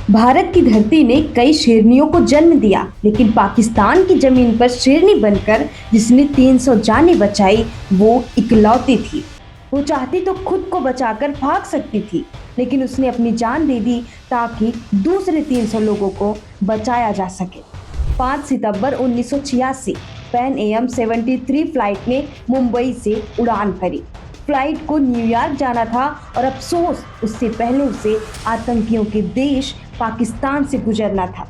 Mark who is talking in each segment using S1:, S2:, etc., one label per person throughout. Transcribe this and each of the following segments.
S1: भारत की धरती ने कई शेरनियों को जन्म दिया, लेकिन पाकिस्तान की जमीन पर शेरनी बनकर जिसने 300 जानें बचाई, वो इकलौती थी। वो चाहती तो खुद को बचाकर भाग सकती थी, लेकिन उसने अपनी जान दे दी ताकि दूसरे 300 लोगों को बचाया जा सके। 5 सितंबर 1986 पैन AM 73 फ्लाइट ने मुंबई से उड़ान भरी। फ्लाइट को न्यूयॉर्क जाना था और अफसोस उससे पहले उसे आतंकियों के देश पाकिस्तान से गुजरना था।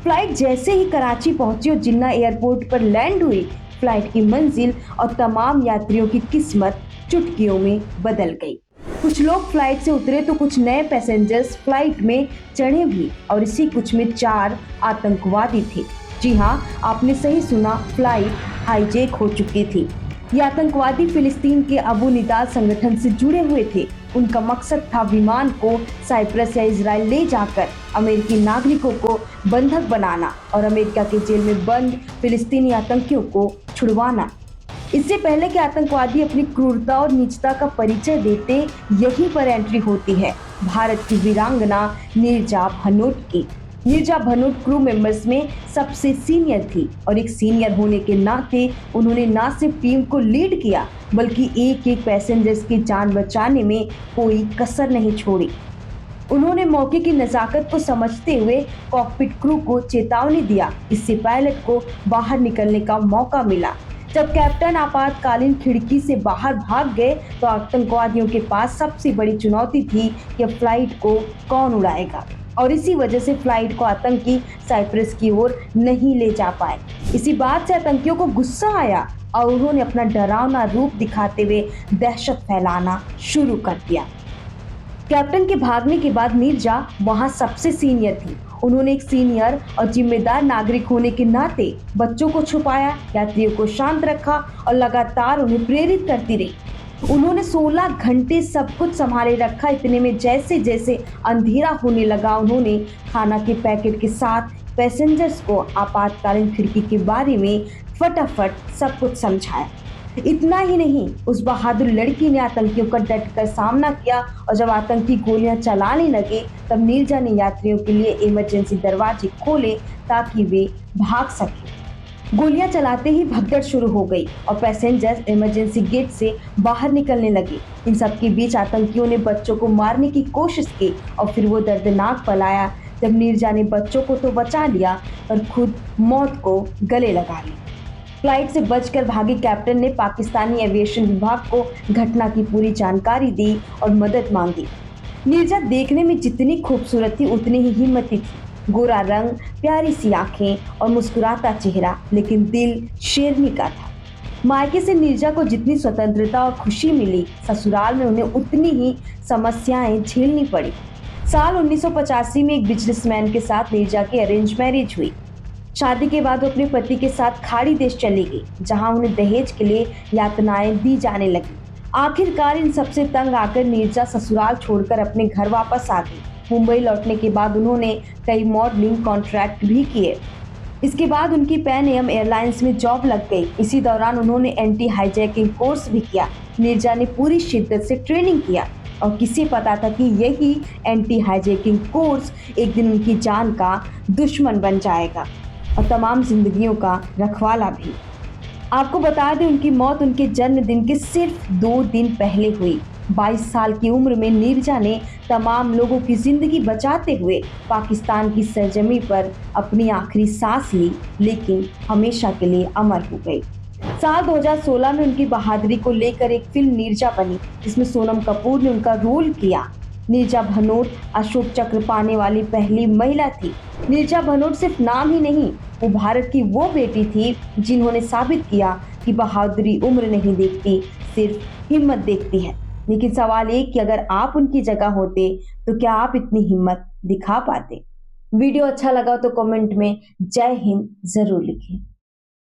S1: फ्लाइट जैसे ही कराची पहुंची और जिन्ना एयरपोर्ट पर लैंड हुई, फ्लाइट की मंजिल और तमाम यात्रियों की किस्मत चुटकियों में बदल गई। कुछ लोग फ्लाइट से उतरे तो कुछ नए पैसेंजर्स फ्लाइट में चढ़े भी, और इसी कुछ में 4 आतंकवादी थे। जी हाँ, आपने सही सुना, फ्लाइट हाईजैक हो चुकी थी। ये आतंकवादी फिलिस्तीन के अबू निदाल संगठन से जुड़े हुए थे। उनका मकसद था विमान को साइप्रस या इजराइल ले जाकर अमेरिकी नागरिकों को बंधक बनाना और अमेरिका के जेल में बंद फिलिस्तीनी आतंकियों को छुड़वाना। इससे पहले कि आतंकवादी अपनी क्रूरता और नीचता का परिचय देते, यहीं पर एंट्री होती है भारत की वीरांगना नीरजा भनोट की। नीरजा भनोट क्रू मेंबर्स में सबसे सीनियर थी और एक सीनियर होने के नाते उन्होंने न सिर्फ टीम को लीड किया, बल्कि एक एक पैसेंजर्स की जान बचाने में कोई कसर नहीं छोड़ी। उन्होंने मौके की नज़ाकत को समझते हुए कॉकपिट क्रू को चेतावनी दिया। इससे पायलट को बाहर निकलने का मौका मिला। जब कैप्टन आपातकालीन खिड़की से बाहर भाग गए तो आतंकवादियों के पास सबसे बड़ी चुनौती थी कि फ्लाइट को कौन उड़ाएगा, और इसी वजह से फ्लाइट को आतंकी साइप्रस की ओर नहीं ले जा पाए। इसी बात से आतंकियों को गुस्सा आया और उन्होंने अपना डरावना रूप दिखाते हुए दहशत फैलाना शुरू कर दिया। कैप्टन के भागने के बाद नीरजा वहां सबसे सीनियर थी। उन्होंने एक सीनियर और जिम्मेदार नागरिक होने के नाते बच्चों को छुपाया, यात्रियों को शांत रखा और लगातार उन्हें प्रेरित करती रही। उन्होंने 16 घंटे सब कुछ संभाले रखा। इतने में जैसे जैसे अंधेरा होने लगा, उन्होंने खाना के पैकेट के साथ पैसेंजर्स को आपातकालीन खिड़की के बारे में फटाफट सब कुछ समझाया। इतना ही नहीं, उस बहादुर लड़की ने आतंकियों का डटकर सामना किया और जब आतंकी गोलियां चलाने लगे तब नीरजा ने यात्रियों के लिए इमरजेंसी दरवाजे खोले ताकि वे भाग सके। गोलियां चलाते ही भगदड़ शुरू हो गई और पैसेंजर्स इमरजेंसी गेट से बाहर निकलने लगे। इन सब के बीच आतंकियों ने बच्चों को मारने की कोशिश की और फिर वो दर्दनाक पलाया जब नीरजा ने बच्चों को तो बचा लिया पर खुद मौत को गले लगा ली। फ्लाइट से बचकर भागे कैप्टन ने पाकिस्तानी एविएशन विभाग को घटना की पूरी जानकारी दी और मदद मांगी। नीरजा देखने में जितनी खूबसूरत थी उतनी ही हिम्मती थी। गोरा रंग, प्यारी सी आंखें और मुस्कुराता चेहरा, लेकिन दिल शेरनी का था। मायके से नीरजा को जितनी स्वतंत्रता और खुशी मिली, ससुराल में उन्हें उतनी ही समस्याएं झेलनी पड़ी। साल 1985 में एक बिजनेसमैन के साथ नीरजा की अरेंज मैरिज हुई। शादी के बाद वो अपने पति के साथ खाड़ी देश चली गई, जहां उन्हें दहेज के लिए यातनाएं दी जाने लगी। आखिरकार इन सबसे तंग आकर नीरजा ससुराल छोड़कर अपने घर वापस आ गई। मुंबई लौटने के बाद उन्होंने कई मॉडलिंग कॉन्ट्रैक्ट भी किए। इसके बाद उनकी पैन AM एयरलाइंस में जॉब लग गई। इसी दौरान उन्होंने एंटी हाईजैकिंग कोर्स भी किया। नीरजा ने पूरी शिद्दत से ट्रेनिंग किया और किसे पता था कि यही एंटी हाईजैकिंग कोर्स एक दिन उनकी जान का दुश्मन बन जाएगा और तमाम जिंदगियों का रखवाला भी। आपको बता दें, उनकी मौत उनके जन्मदिन के सिर्फ 2 दिन पहले हुई। 22 साल की उम्र में नीरजा ने तमाम लोगों की जिंदगी बचाते हुए पाकिस्तान की सरजमी पर अपनी आखिरी सांस ली, लेकिन हमेशा के लिए अमर हो गई। साल 2016 में उनकी बहादुरी को लेकर एक फिल्म नीरजा बनी, जिसमें सोनम कपूर ने उनका रोल किया। नीरजा भनोट अशोक चक्र पाने वाली पहली महिला थी। नीरजा भनोट सिर्फ नाम ही नहीं, वो भारत की वो बेटी थी जिन्होंने साबित किया कि बहादुरी उम्र नहीं देखती, सिर्फ हिम्मत देखती है। लेकिन सवाल ये कि अगर आप उनकी जगह होते तो क्या आप इतनी हिम्मत दिखा पाते? वीडियो अच्छा लगा तो कमेंट में जय हिंद जरूर लिखें।